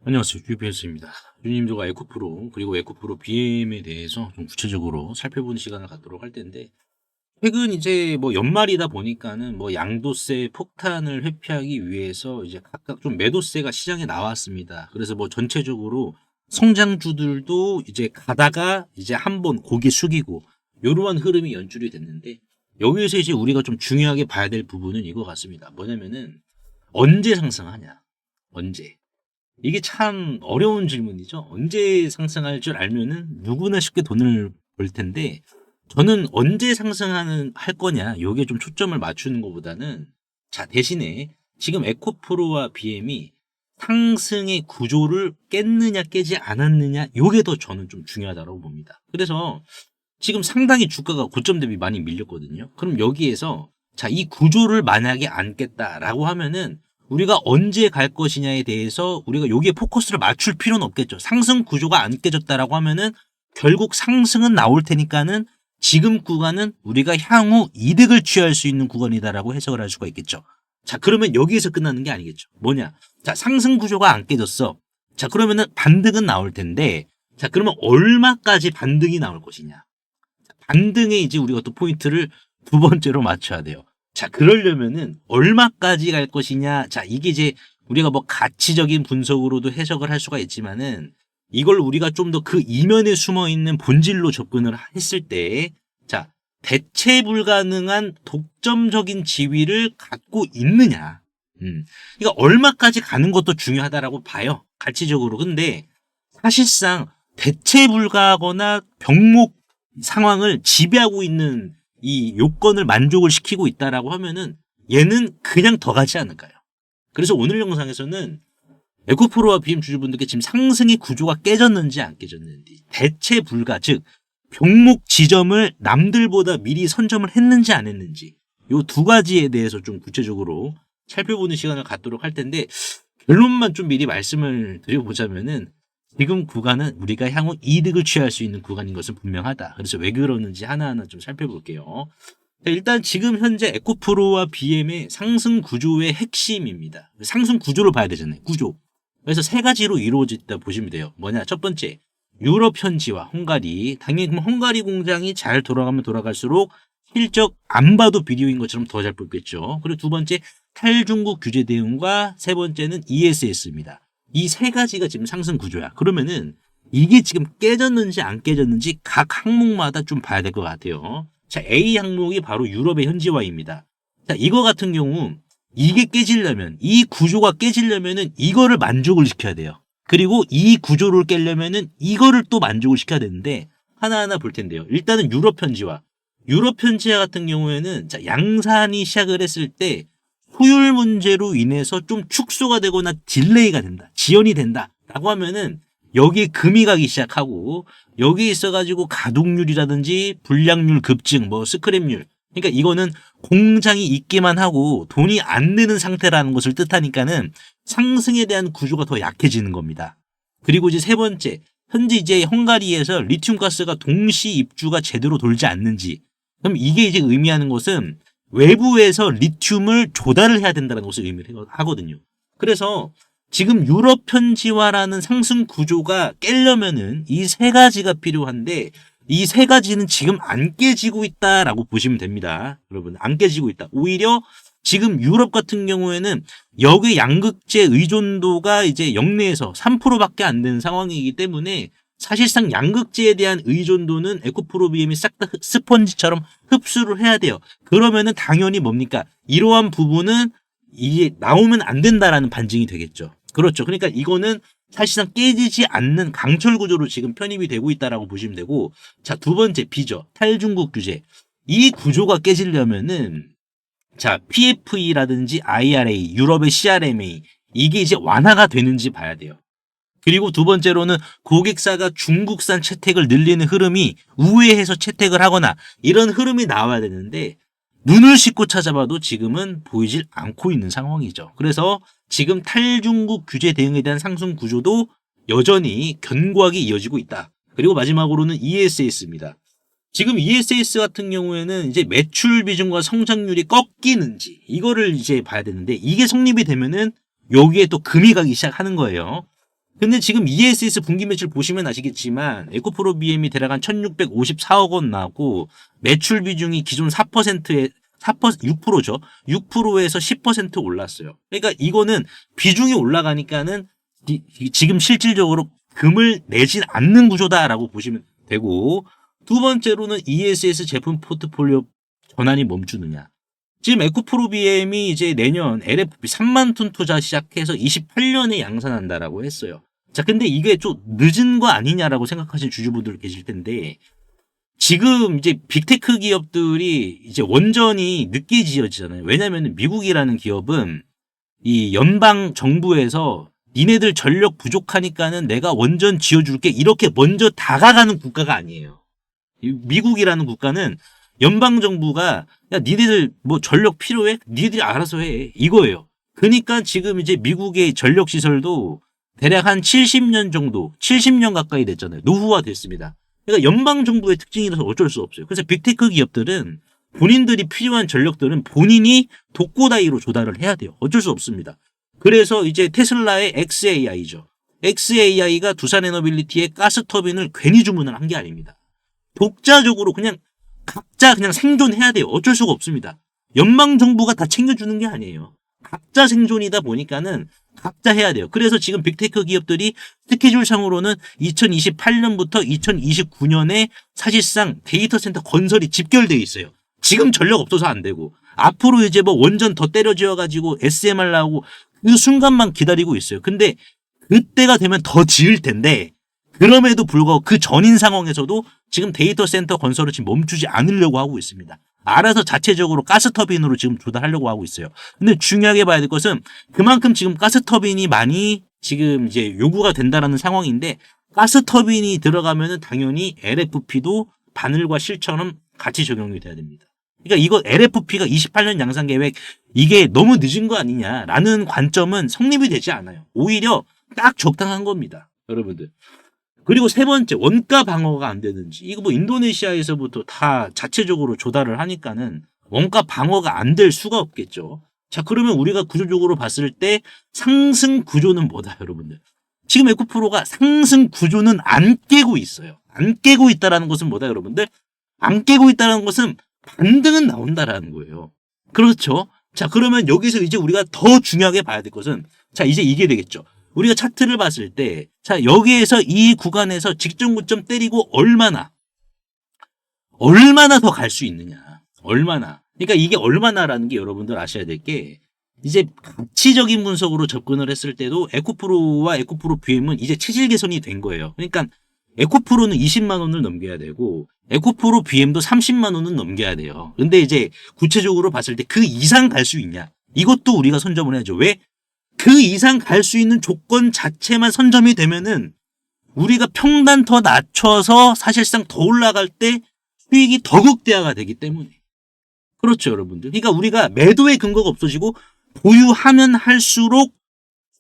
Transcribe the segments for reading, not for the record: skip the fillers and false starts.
안녕하세요. UPS입니다. 주님들과 에코프로 그리고 에코프로 BM에 대해서 좀 구체적으로 살펴보는 시간을 갖도록 할 텐데, 최근 이제 뭐 연말이다 보니까는 뭐 양도세 폭탄을 회피하기 위해서 이제 각각 좀 매도세가 시장에 나왔습니다. 그래서 뭐 전체적으로 성장주들도 이제 가다가 이제 한번 고개 숙이고 요러한 흐름이 연출이 됐는데, 여기에서 이제 우리가 좀 중요하게 봐야 될 부분은 이거 같습니다. 뭐냐면은 언제 상승하냐? 언제? 이게 참 어려운 질문이죠. 언제 상승할 줄 알면은 누구나 쉽게 돈을 벌 텐데, 저는 언제 상승하는 할 거냐, 요게 좀 초점을 맞추는 것보다는, 자, 대신에 지금 에코프로와 BM이 상승의 구조를 깼느냐 깨지 않았느냐, 요게 더 저는 좀 중요하다고 봅니다. 그래서 지금 상당히 주가가 고점 대비 많이 밀렸거든요. 그럼 여기에서 자, 이 구조를 만약에 안 깼다라고 하면은 우리가 언제 갈 것이냐에 대해서 우리가 여기에 포커스를 맞출 필요는 없겠죠. 상승 구조가 안 깨졌다라고 하면은 결국 상승은 나올 테니까는 지금 구간은 우리가 향후 이득을 취할 수 있는 구간이다라고 해석을 할 수가 있겠죠. 자, 그러면 여기에서 끝나는 게 아니겠죠. 뭐냐? 자, 상승 구조가 안 깨졌어. 자, 그러면은 반등은 나올 텐데, 자, 그러면 얼마까지 반등이 나올 것이냐? 반등에 이제 우리가 또 포인트를 두 번째로 맞춰야 돼요. 자, 그러려면은 얼마까지 갈 것이냐. 자, 이게 이제 우리가 뭐 가치적인 분석으로도 해석을 할 수가 있지만은, 이걸 우리가 좀 더 그 이면에 숨어 있는 본질로 접근을 했을 때, 자, 대체 불가능한 독점적인 지위를 갖고 있느냐. 그러니까 얼마까지 가는 것도 중요하다라고 봐요. 가치적으로. 근데 사실상 대체 불가하거나 병목 상황을 지배하고 있는 이 요건을 만족을 시키고 있다라고 하면은 얘는 그냥 더 가지 않을까요? 그래서 오늘 영상에서는 에코프로와 BM 주주분들께 지금 상승의 구조가 깨졌는지 안 깨졌는지, 대체 불가, 즉 병목 지점을 남들보다 미리 선점을 했는지 안 했는지, 요 두 가지에 대해서 좀 구체적으로 살펴보는 시간을 갖도록 할 텐데, 결론만 좀 미리 말씀을 드려보자면은 지금 구간은 우리가 향후 이득을 취할 수 있는 구간인 것은 분명하다. 그래서 왜 그러는지 하나하나 좀 살펴볼게요. 자, 일단 지금 현재 에코프로와 BM의 상승 구조의 핵심입니다. 상승 구조를 봐야 되잖아요. 구조. 그래서 세 가지로 이루어졌다 보시면 돼요. 뭐냐? 첫 번째, 유럽 현지화, 헝가리. 당연히 그럼 헝가리 공장이 잘 돌아가면 돌아갈수록 실적 안 봐도 비디오인 것처럼 더 잘 뽑겠죠. 그리고 두 번째, 탈중국 규제 대응과 세 번째는 ESS입니다. 이 세 가지가 지금 상승 구조야. 그러면은 이게 지금 깨졌는지 안 깨졌는지 각 항목마다 좀 봐야 될 것 같아요. 자, A 항목이 바로 유럽의 현지화입니다. 자, 이거 같은 경우 이게 깨지려면, 이 구조가 깨지려면은 이거를 만족을 시켜야 돼요. 그리고 이 구조를 깨려면은 이거를 또 만족을 시켜야 되는데, 하나하나 볼 텐데요. 일단은 유럽 현지화. 유럽 현지화 같은 경우에는 자, 양산이 시작을 했을 때 효율 문제로 인해서 좀 축소가 되거나 딜레이가 된다, 지연이 된다 라고 하면은 여기에 금이 가기 시작하고, 여기에 있어가지고 가동률이라든지 불량률 급증, 뭐 스크랩률, 그러니까 이거는 공장이 있기만 하고 돈이 안 드는 상태라는 것을 뜻하니까는 상승에 대한 구조가 더 약해지는 겁니다. 그리고 이제 세 번째, 현재 이제 헝가리에서 리튬 가스가 동시 입주가 제대로 돌지 않는지, 그럼 이게 이제 의미하는 것은 외부에서 리튬을 조달을 해야 된다는 것을 의미를 하거든요. 그래서 지금 유럽 현지화라는 상승 구조가 깨려면은 이 세 가지가 필요한데, 이 세 가지는 지금 안 깨지고 있다라고 보시면 됩니다. 여러분, 안 깨지고 있다. 오히려 지금 유럽 같은 경우에는 여기 양극재 의존도가 이제 영내에서 3%밖에 안 되는 상황이기 때문에 사실상 양극재에 대한 의존도는 에코프로 BM이 싹 다 스펀지처럼 흡수를 해야 돼요. 그러면은 당연히 뭡니까? 이러한 부분은 이게 나오면 안 된다라는 반증이 되겠죠. 그렇죠. 그러니까 이거는 사실상 깨지지 않는 강철 구조로 지금 편입이 되고 있다라고 보시면 되고, 자, 두 번째 B죠. 탈중국 규제. 이 구조가 깨지려면은 자, PFE라든지 IRA, 유럽의 CRMA, 이게 이제 완화가 되는지 봐야 돼요. 그리고 두 번째로는 고객사가 중국산 채택을 늘리는 흐름이 우회해서 채택을 하거나 이런 흐름이 나와야 되는데, 눈을 씻고 찾아봐도 지금은 보이질 않고 있는 상황이죠. 그래서 지금 탈중국 규제 대응에 대한 상승 구조도 여전히 견고하게 이어지고 있다. 그리고 마지막으로는 ESS입니다. 지금 ESS 같은 경우에는 이제 매출 비중과 성장률이 꺾이는지 이거를 이제 봐야 되는데, 이게 성립이 되면은 여기에 또 금이 가기 시작하는 거예요. 근데 지금 ESS 분기 매출 보시면 아시겠지만 에코프로 BM이 대략 한 1654억 원 나고 매출 비중이 기존 4%에 6%죠. 6%에서 10% 올랐어요. 그러니까 이거는 비중이 올라가니까는 지금 실질적으로 금을 내진 않는 구조다라고 보시면 되고, 두 번째로는 ESS 제품 포트폴리오 전환이 멈추느냐. 지금 에코프로 BM이 이제 내년 LFP 3만 톤 투자 시작해서 28년에 양산한다라고 했어요. 자, 근데 이게 좀 늦은 거 아니냐라고 생각하시는 주주분들 계실 텐데, 지금 이제 빅테크 기업들이 이제 원전이 늦게 지어지잖아요. 왜냐하면 미국이라는 기업은 이 연방 정부에서 니네들 전력 부족하니까는 내가 원전 지어줄게 이렇게 먼저 다가가는 국가가 아니에요. 미국이라는 국가는 연방 정부가 야 니네들 뭐 전력 필요해? 니네들이 알아서 해 이거예요. 그러니까 지금 이제 미국의 전력 시설도 대략 한 70년 정도, 70년 가까이 됐잖아요. 노후화 됐습니다. 그러니까 연방 정부의 특징이라서 어쩔 수 없어요. 그래서 빅테크 기업들은 본인들이 필요한 전력들은 본인이 독고다이로 조달을 해야 돼요. 어쩔 수 없습니다. 그래서 이제 테슬라의 xAI죠. xAI가 두산에너빌리티의 가스터빈을 괜히 주문을 한 게 아닙니다. 독자적으로 그냥 각자 그냥 생존해야 돼요. 어쩔 수가 없습니다. 연방 정부가 다 챙겨주는 게 아니에요. 각자 생존이다 보니까는 각자 해야 돼요. 그래서 지금 빅테크 기업들이 스케줄상으로는 2028년부터 2029년에 사실상 데이터 센터 건설이 집결돼 있어요. 지금 전력 없어서 안 되고 앞으로 이제 뭐 원전 더 때려지어 가지고 SMR 나오고 그 순간만 기다리고 있어요. 근데 그때가 되면 더 지을 텐데 그럼에도 불구하고 그 전인 상황에서도 지금 데이터 센터 건설을 지금 멈추지 않으려고 하고 있습니다. 알아서 자체적으로 가스터빈으로 지금 조달하려고 하고 있어요. 근데 중요하게 봐야 될 것은 그만큼 지금 가스터빈이 많이 지금 이제 요구가 된다라는 상황인데 가스터빈이 들어가면은 당연히 LFP도 바늘과 실처럼 같이 적용이 돼야 됩니다. 그러니까 이거 LFP가 28년 양산 계획 이게 너무 늦은 거 아니냐라는 관점은 성립이 되지 않아요. 오히려 딱 적당한 겁니다. 여러분들. 그리고 세 번째 원가 방어가 안 되는지 이거 뭐 인도네시아에서부터 다 자체적으로 조달을 하니까는 원가 방어가 안 될 수가 없겠죠. 자 그러면 우리가 구조적으로 봤을 때 상승 구조는 뭐다 여러분들. 지금 에코프로가 상승 구조는 안 깨고 있어요. 안 깨고 있다라는 것은 뭐다 여러분들. 안 깨고 있다는 것은 반등은 나온다라는 거예요. 그렇죠. 자 그러면 여기서 이제 우리가 더 중요하게 봐야 될 것은 자 이제 이게 되겠죠. 우리가 차트를 봤을 때, 자, 여기에서 이 구간에서 직전 고점 때리고 얼마나 더 갈 수 있느냐. 얼마나. 그러니까 이게 얼마나라는 게 여러분들 아셔야 될 게, 이제 가치적인 분석으로 접근을 했을 때도 에코프로와 에코프로 BM은 이제 체질 개선이 된 거예요. 그러니까 에코프로는 20만 원을 넘겨야 되고, 에코프로 BM도 30만 원은 넘겨야 돼요. 근데 이제 구체적으로 봤을 때 그 이상 갈 수 있냐. 이것도 우리가 선점을 해야죠. 왜? 그 이상 갈 수 있는 조건 자체만 선점이 되면은 우리가 평단 더 낮춰서 사실상 더 올라갈 때 수익이 더 극대화가 되기 때문에. 그렇죠, 여러분들. 그러니까 우리가 매도의 근거가 없어지고 보유하면 할수록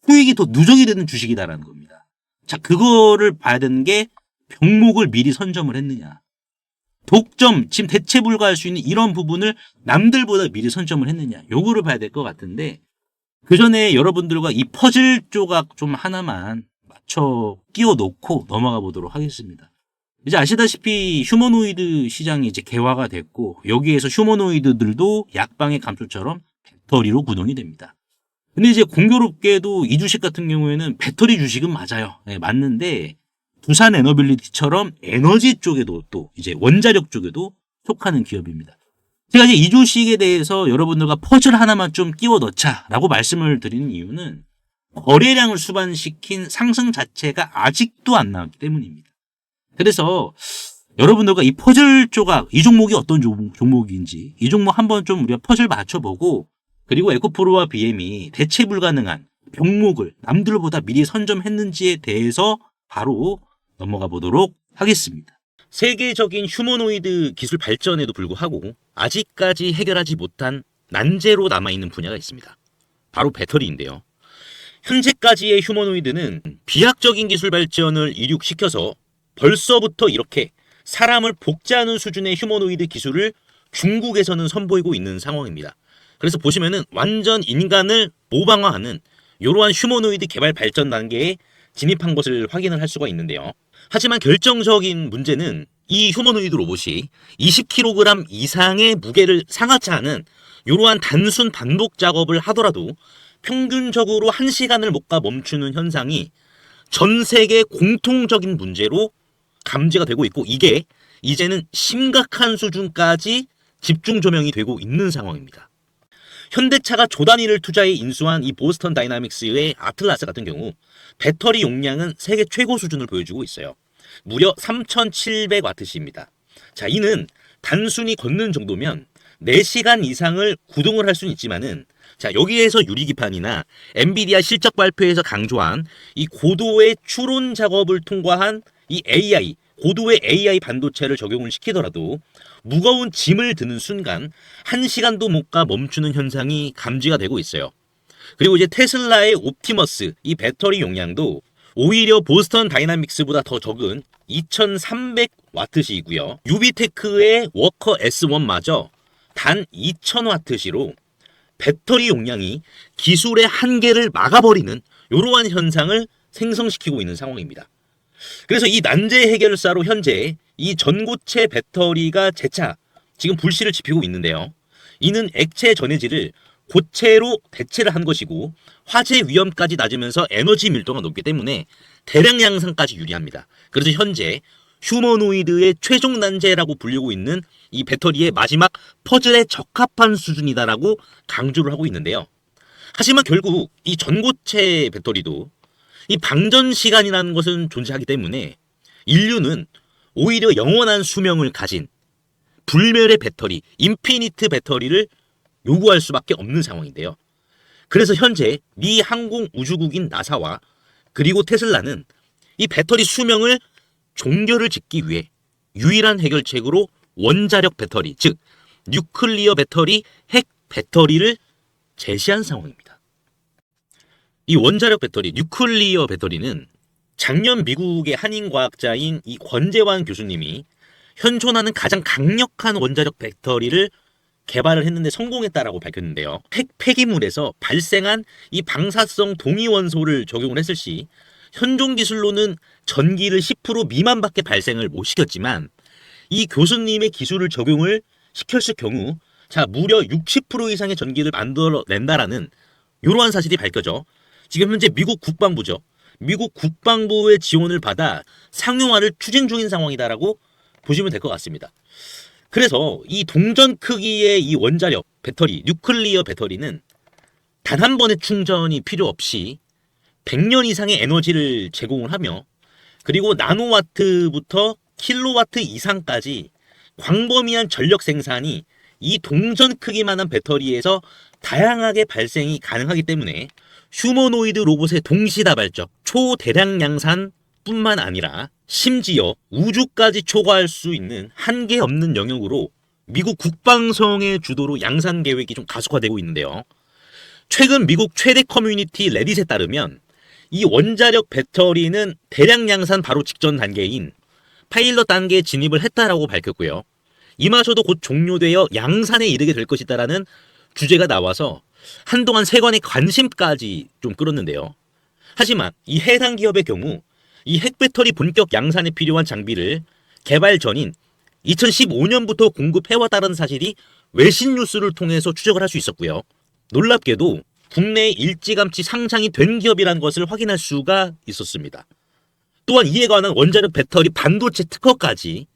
수익이 더 누적이 되는 주식이다라는 겁니다. 자, 그거를 봐야 되는 게 병목을 미리 선점을 했느냐. 독점, 지금 대체 불가할 수 있는 이런 부분을 남들보다 미리 선점을 했느냐. 요거를 봐야 될 것 같은데 그 전에 여러분들과 이 퍼즐 조각 좀 하나만 맞춰 끼워 놓고 넘어가 보도록 하겠습니다. 이제 아시다시피 휴머노이드 시장이 이제 개화가 됐고 여기에서 휴머노이드들도 약방의 감초처럼 배터리로 구동이 됩니다. 근데 이제 공교롭게도 이 주식 같은 경우에는 배터리 주식은 맞아요. 네, 맞는데 두산 에너빌리티처럼 에너지 쪽에도 또 이제 원자력 쪽에도 속하는 기업입니다. 제가 이제 이 주식에 대해서 여러분들과 퍼즐 하나만 좀 끼워 넣자라고 말씀을 드리는 이유는 거래량을 수반시킨 상승 자체가 아직도 안 나왔기 때문입니다. 그래서 여러분들과 이 퍼즐 조각, 이 종목이 어떤 종목인지 이 종목 한번 좀 우리가 퍼즐 맞춰보고 그리고 에코프로와 BM이 대체 불가능한 병목을 남들보다 미리 선점했는지에 대해서 바로 넘어가 보도록 하겠습니다. 세계적인 휴머노이드 기술 발전에도 불구하고 아직까지 해결하지 못한 난제로 남아있는 분야가 있습니다. 바로 배터리인데요. 현재까지의 휴머노이드는 비약적인 기술 발전을 이룩시켜서 벌써부터 이렇게 사람을 복제하는 수준의 휴머노이드 기술을 중국에서는 선보이고 있는 상황입니다. 그래서 보시면은 완전 인간을 모방화하는 이러한 휴머노이드 개발 발전 단계에 진입한 것을 확인을 할 수가 있는데요. 하지만 결정적인 문제는 이 휴머노이드 로봇이 20kg 이상의 무게를 상하치 않은 이러한 단순 반복 작업을 하더라도 평균적으로 1시간을 못 가 멈추는 현상이 전 세계 공통적인 문제로 감지가 되고 있고, 이게 이제는 심각한 수준까지 집중 조명이 되고 있는 상황입니다. 현대차가 조 단위를 투자해 인수한 이 보스턴 다이나믹스의 아틀라스 같은 경우 배터리 용량은 세계 최고 수준을 보여주고 있어요. 무려 3700W입니다. 자, 이는 단순히 걷는 정도면 4시간 이상을 구동을 할 수는 있지만은, 자, 여기에서 유리기판이나 엔비디아 실적 발표에서 강조한 이 고도의 추론 작업을 통과한 이 AI, 고도의 AI 반도체를 적용을 시키더라도 무거운 짐을 드는 순간 1시간도 못 가 멈추는 현상이 감지가 되고 있어요. 그리고 이제 테슬라의 옵티머스 이 배터리 용량도 오히려 보스턴 다이나믹스보다 더 적은 2300W이고요. 유비테크의 워커 S1마저 단 2000W로 배터리 용량이 기술의 한계를 막아버리는 이러한 현상을 생성시키고 있는 상황입니다. 그래서 이 난제 해결사로 현재 이 전고체 배터리가 재차 지금 불씨를 지피고 있는데요. 이는 액체 전해질을 고체로 대체를 한 것이고 화재 위험까지 낮으면서 에너지 밀도가 높기 때문에 대량 양산까지 유리합니다. 그래서 현재 휴머노이드의 최종 난제라고 불리고 있는 이 배터리의 마지막 퍼즐에 적합한 수준이다라고 강조를 하고 있는데요. 하지만 결국 이 전고체 배터리도 이 방전 시간이라는 것은 존재하기 때문에 인류는 오히려 영원한 수명을 가진 불멸의 배터리, 인피니트 배터리를 요구할 수밖에 없는 상황인데요. 그래서 현재 미 항공우주국인 나사와 그리고 테슬라는 이 배터리 수명을 종결을 짓기 위해 유일한 해결책으로 원자력 배터리, 즉 뉴클리어 배터리, 핵 배터리를 제시한 상황입니다. 이 원자력 배터리, 뉴클리어 배터리는 작년 미국의 한인 과학자인 이 권재환 교수님이 현존하는 가장 강력한 원자력 배터리를 개발을 했는데 성공했다라고 밝혔는데요. 핵 폐기물에서 발생한 이 방사성 동위원소를 적용을 했을 시 현존 기술로는 전기를 10% 미만밖에 발생을 못 시켰지만 이 교수님의 기술을 적용을 시켰을 경우 자 무려 60% 이상의 전기를 만들어낸다라는 이러한 사실이 밝혀져 지금 현재 미국 국방부죠. 미국 국방부의 지원을 받아 상용화를 추진 중인 상황이다라고 보시면 될 것 같습니다. 그래서 이 동전 크기의 이 원자력 배터리, 뉴클리어 배터리는 단 한 번의 충전이 필요 없이 100년 이상의 에너지를 제공을 하며 그리고 나노와트부터 킬로와트 이상까지 광범위한 전력 생산이 이 동전 크기만한 배터리에서 다양하게 발생이 가능하기 때문에 휴머노이드 로봇의 동시다발적 초대량 양산 뿐만 아니라 심지어 우주까지 초과할 수 있는 한계 없는 영역으로 미국 국방성의 주도로 양산 계획이 좀 가속화되고 있는데요. 최근 미국 최대 커뮤니티 레딧에 따르면 이 원자력 배터리는 대량 양산 바로 직전 단계인 파일럿 단계에 진입을 했다라고 밝혔고요. 이마저도 곧 종료되어 양산에 이르게 될 것이다라는 주제가 나와서 한동안 세관의 관심까지 좀 끌었는데요. 하지만 이 해당 기업의 경우 이 핵배터리 본격 양산에 필요한 장비를 개발 전인 2015년부터 공급해왔다는 사실이 외신 뉴스를 통해서 추적을 할 수 있었고요. 놀랍게도 국내에 일찌감치 상장이 된 기업이라는 것을 확인할 수가 있었습니다. 또한 이에 관한 원자력 배터리 반도체 특허까지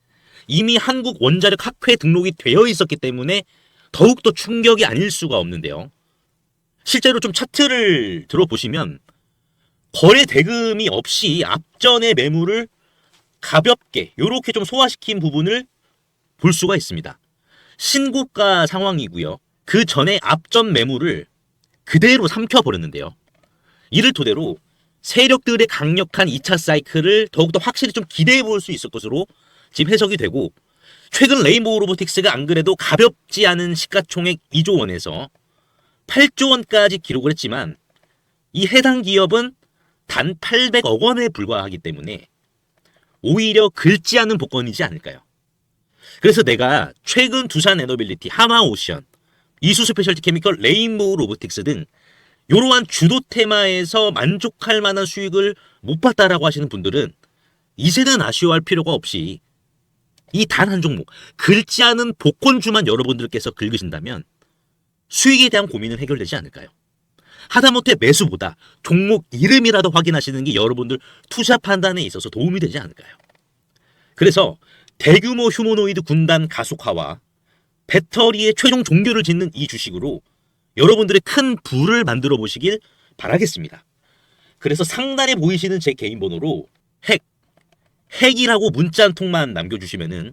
이미 한국 원자력 학회에 등록이 되어 있었기 때문에 더욱더 충격이 아닐 수가 없는데요. 실제로 좀 차트를 들어보시면 거래 대금이 없이 앞전의 매물을 가볍게 이렇게 좀 소화시킨 부분을 볼 수가 있습니다. 신고가 상황이고요. 그 전에 앞전 매물을 그대로 삼켜버렸는데요. 이를 토대로 세력들의 강력한 2차 사이클을 더욱더 확실히 좀 기대해 볼 수 있을 것으로 지금 해석이 되고 최근 레인보우 로보틱스가 안 그래도 가볍지 않은 시가총액 2조 원에서 8조 원까지 기록을 했지만 이 해당 기업은 단 800억 원에 불과하기 때문에 오히려 긁지 않은 복권이지 않을까요? 그래서 내가 최근 두산 에너빌리티, 하마오션, 이수 스페셜티 케미컬, 레인보우 로보틱스 등 이러한 주도 테마에서 만족할 만한 수익을 못 봤다라고 하시는 분들은 이제는 아쉬워할 필요가 없이 이 단 한 종목, 긁지 않은 복권주만 여러분들께서 긁으신다면 수익에 대한 고민은 해결되지 않을까요? 하다못해 매수보다 종목 이름이라도 확인하시는 게 여러분들 투자 판단에 있어서 도움이 되지 않을까요? 그래서 대규모 휴머노이드 군단 가속화와 배터리의 최종 종결을 짓는 이 주식으로 여러분들의 큰 부를 만들어 보시길 바라겠습니다. 그래서 상단에 보이시는 제 개인 번호로 핵이라고 문자 한 통만 남겨주시면은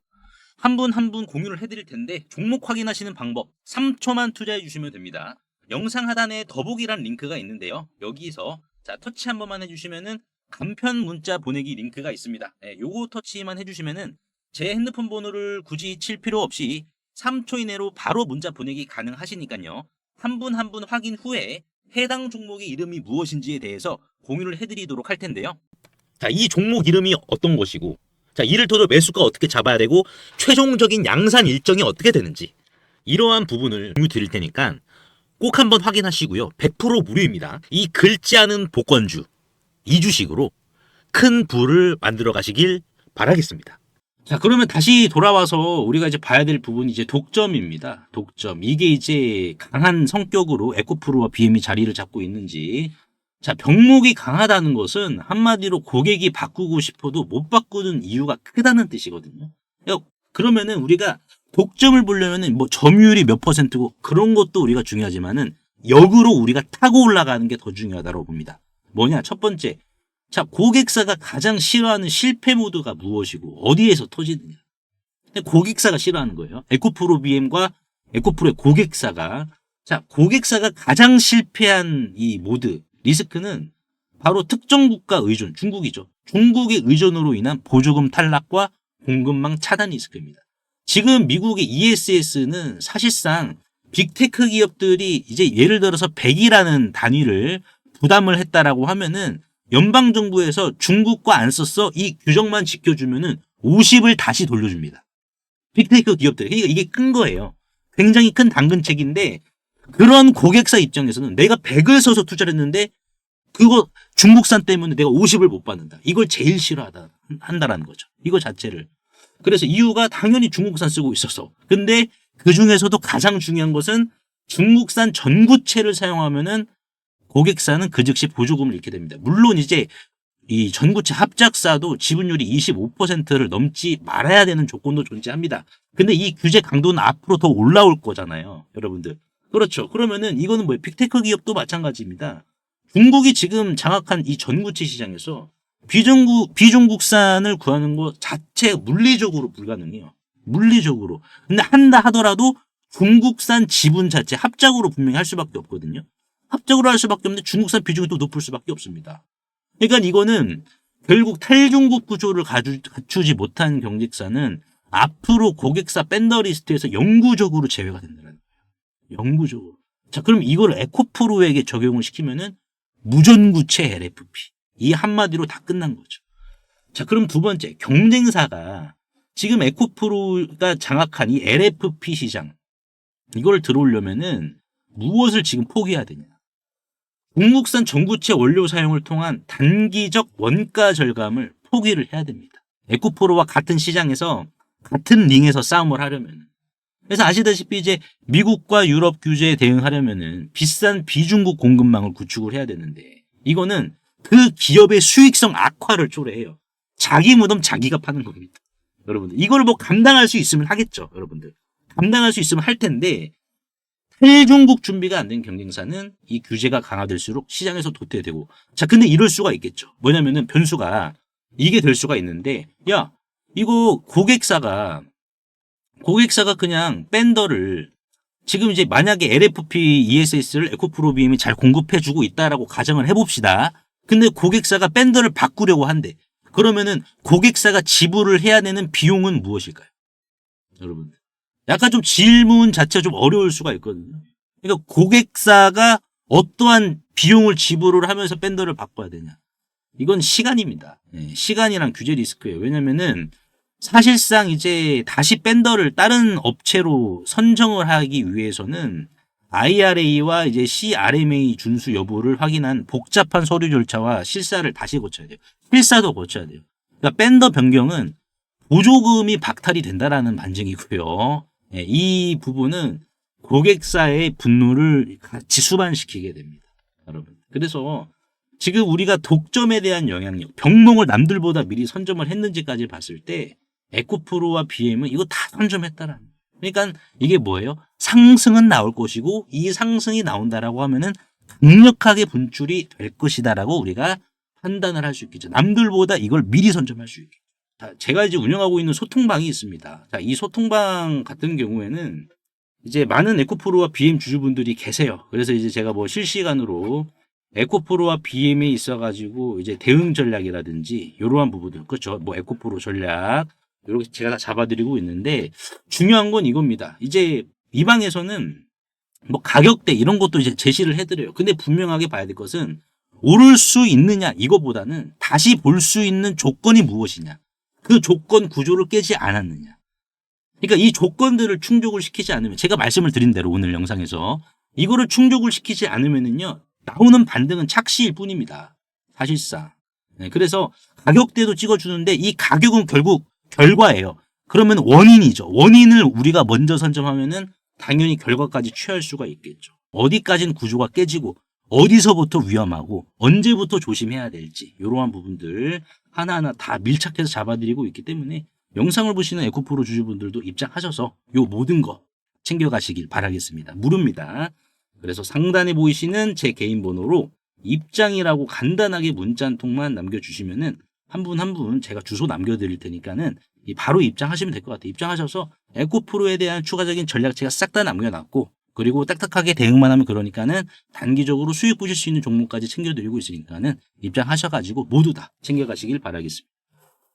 한 분 한 분 공유를 해드릴 텐데 종목 확인하시는 방법 3초만 투자해 주시면 됩니다. 영상 하단에 더보기란 링크가 있는데요. 여기서 자 터치 한 번만 해주시면은 간편 문자 보내기 링크가 있습니다. 네, 요거 터치만 해주시면은 제 핸드폰 번호를 굳이 칠 필요 없이 3초 이내로 바로 문자 보내기 가능하시니까요. 한 분 한 분 확인 후에 해당 종목의 이름이 무엇인지에 대해서 공유를 해드리도록 할 텐데요. 자, 이 종목 이름이 어떤 것이고, 자, 이를터도 매수가 어떻게 잡아야 되고, 최종적인 양산 일정이 어떻게 되는지, 이러한 부분을 공유 드릴 테니까 꼭 한번 확인하시고요. 100% 무료입니다. 이 긁지 않은 복권주, 이 주식으로 큰 부를 만들어 가시길 바라겠습니다. 자, 그러면 다시 돌아와서 우리가 이제 봐야 될 부분이 이제 독점입니다. 독점. 이게 이제 강한 성격으로 에코프로와 BM이 자리를 잡고 있는지. 자, 병목이 강하다는 것은 한마디로 고객이 바꾸고 싶어도 못 바꾸는 이유가 크다는 뜻이거든요. 그러면은 우리가 독점을 보려면은 뭐 점유율이 몇 %고 그런 것도 우리가 중요하지만은 역으로 우리가 타고 올라가는 게 더 중요하다고 봅니다. 뭐냐? 첫 번째. 자, 고객사가 가장 싫어하는 실패 모드가 무엇이고 어디에서 터지느냐. 근데 고객사가 싫어하는 거예요. 에코프로 BM과 에코프로의 고객사가 자, 고객사가 가장 실패한 이 모드 리스크는 바로 특정 국가 의존, 중국이죠. 중국의 의존으로 인한 보조금 탈락과 공급망 차단 리스크입니다. 지금 미국의 ESS는 사실상 빅테크 기업들이 이제 예를 들어서 100이라는 단위를 부담을 했다라고 하면은 연방정부에서 중국과 안 썼어 이 규정만 지켜주면은 50을 다시 돌려줍니다. 빅테크 기업들. 그러니까 이게 큰 거예요. 굉장히 큰 당근책인데 그런 고객사 입장에서는 내가 100을 써서 투자를 했는데 그거 중국산 때문에 내가 50을 못 받는다. 이걸 제일 한다라는 거죠. 이거 자체를. 그래서 이유가 당연히 중국산 쓰고 있어서. 근데 그 중에서도 가장 중요한 것은 중국산 전구체를 사용하면은 고객사는 그 즉시 보조금을 잃게 됩니다. 물론 이제 이 전구체 합작사도 지분율이 25%를 넘지 말아야 되는 조건도 존재합니다. 근데 이 규제 강도는 앞으로 더 올라올 거잖아요. 여러분들. 그렇죠. 그러면은 이거는 뭐 빅테크 기업도 마찬가지입니다. 중국이 지금 장악한 이 전구체 시장에서 비중국산을 구하는 것 자체 물리적으로 불가능해요. 물리적으로. 근데 한다 하더라도 중국산 지분 자체 합작으로 분명히 할 수밖에 없거든요. 합작으로 할 수밖에 없는데 중국산 비중이 또 높을 수밖에 없습니다. 그러니까 이거는 결국 탈중국 구조를 갖추지 못한 경쟁사는 앞으로 고객사 밴더 리스트에서 영구적으로 제외가 된다는 거예요. 영구적으로. 자, 그럼 이걸 에코프로에게 적용을 시키면은 무전구체 LFP. 이 한마디로 다 끝난 거죠. 자, 그럼 두 번째, 경쟁사가 지금 에코프로가 장악한 이 LFP 시장, 이걸 들어오려면은 무엇을 지금 포기해야 되냐. 중국산 전구체 원료 사용을 통한 단기적 원가 절감을 포기를 해야 됩니다. 에코프로와 같은 시장에서 같은 링에서 싸움을 하려면. 그래서 아시다시피 이제 미국과 유럽 규제에 대응하려면은 비싼 비중국 공급망을 구축을 해야 되는데 이거는 그 기업의 수익성 악화를 초래해요. 자기 무덤 자기가 파는 겁니다. 여러분들 이걸 뭐 감당할 수 있으면 하겠죠. 여러분들 감당할 수 있으면 할 텐데 탈중국 준비가 안 된 경쟁사는 이 규제가 강화될수록 시장에서 도태되고 자 근데 이럴 수가 있겠죠. 뭐냐면은 변수가 이게 될 수가 있는데 야 이거 고객사가 그냥 밴더를 지금 이제 만약에 LFP ESS를 에코프로 BM이 잘 공급해주고 있다라고 가정을 해봅시다. 근데 고객사가 밴더를 바꾸려고 한대. 그러면은 고객사가 지불을 해야 되는 비용은 무엇일까요? 여러분. 약간 좀 질문 자체가 좀 어려울 수가 있거든요. 그러니까 고객사가 어떠한 비용을 지불을 하면서 밴더를 바꿔야 되냐. 이건 시간입니다. 네, 시간이랑 규제 리스크예요. 왜냐면은 사실상 이제 다시 밴더를 다른 업체로 선정을 하기 위해서는 IRA와 이제 CRMA 준수 여부를 확인한 복잡한 서류 절차와 실사를 다시 거쳐야 돼요. 실사도 거쳐야 돼요. 그러니까 밴더 변경은 보조금이 박탈이 된다라는 반증이고요. 예, 이 부분은 고객사의 분노를 같이 수반시키게 됩니다. 여러분. 그래서 지금 우리가 독점에 대한 영향력, 병목을 남들보다 미리 선점을 했는지까지 봤을 때 에코프로와 BM은 이거 다 선점했다라는 거예요. 그러니까 이게 뭐예요? 상승은 나올 것이고 이 상승이 나온다라고 하면은 강력하게 분출이 될 것이다라고 우리가 판단을 할 수 있겠죠. 남들보다 이걸 미리 선점할 수 있겠죠. 자, 제가 이제 운영하고 있는 소통방이 있습니다. 자, 이 소통방 같은 경우에는 이제 많은 에코프로와 BM 주주분들이 계세요. 그래서 이제 제가 뭐 실시간으로 에코프로와 BM에 있어가지고 이제 대응 전략이라든지 이러한 부분들, 그렇죠. 뭐 에코프로 전략 이렇게 제가 다 잡아드리고 있는데 중요한 건 이겁니다. 이제 이 방에서는 뭐 가격대 이런 것도 이제 제시를 해드려요. 근데 분명하게 봐야 될 것은 오를 수 있느냐 이거보다는 다시 볼 수 있는 조건이 무엇이냐. 그 조건 구조를 깨지 않았느냐. 그러니까 이 조건들을 충족을 시키지 않으면 제가 말씀을 드린 대로 오늘 영상에서 이거를 충족을 시키지 않으면은요 나오는 반등은 착시일 뿐입니다. 사실상. 네, 그래서 가격대도 찍어주는데 이 가격은 결국 결과예요. 그러면 원인이죠. 원인을 우리가 먼저 선점하면은 당연히 결과까지 취할 수가 있겠죠. 어디까지는 구조가 깨지고 어디서부터 위험하고 언제부터 조심해야 될지 이러한 부분들 하나하나 다 밀착해서 잡아드리고 있기 때문에 영상을 보시는 에코프로 주주분들도 입장하셔서 요 모든 거 챙겨가시길 바라겠습니다. 무료입니다. 그래서 상단에 보이시는 제 개인 번호로 입장이라고 간단하게 문자 한 통만 남겨주시면은 한 분 한 분 제가 주소 남겨드릴 테니까는 바로 입장하시면 될 것 같아요. 입장하셔서 에코프로에 대한 추가적인 전략 제가 싹 다 남겨놨고 그리고 딱딱하게 대응만 하면 그러니까는 단기적으로 수익 보실 수 있는 종목까지 챙겨드리고 있으니까는 입장하셔가지고 모두 다 챙겨가시길 바라겠습니다.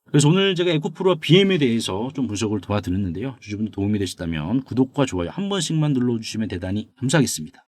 그래서 오늘 제가 에코프로와 BM에 대해서 좀 분석을 도와드렸는데요. 주주분들 도움이 되셨다면 구독과 좋아요 한 번씩만 눌러주시면 대단히 감사하겠습니다.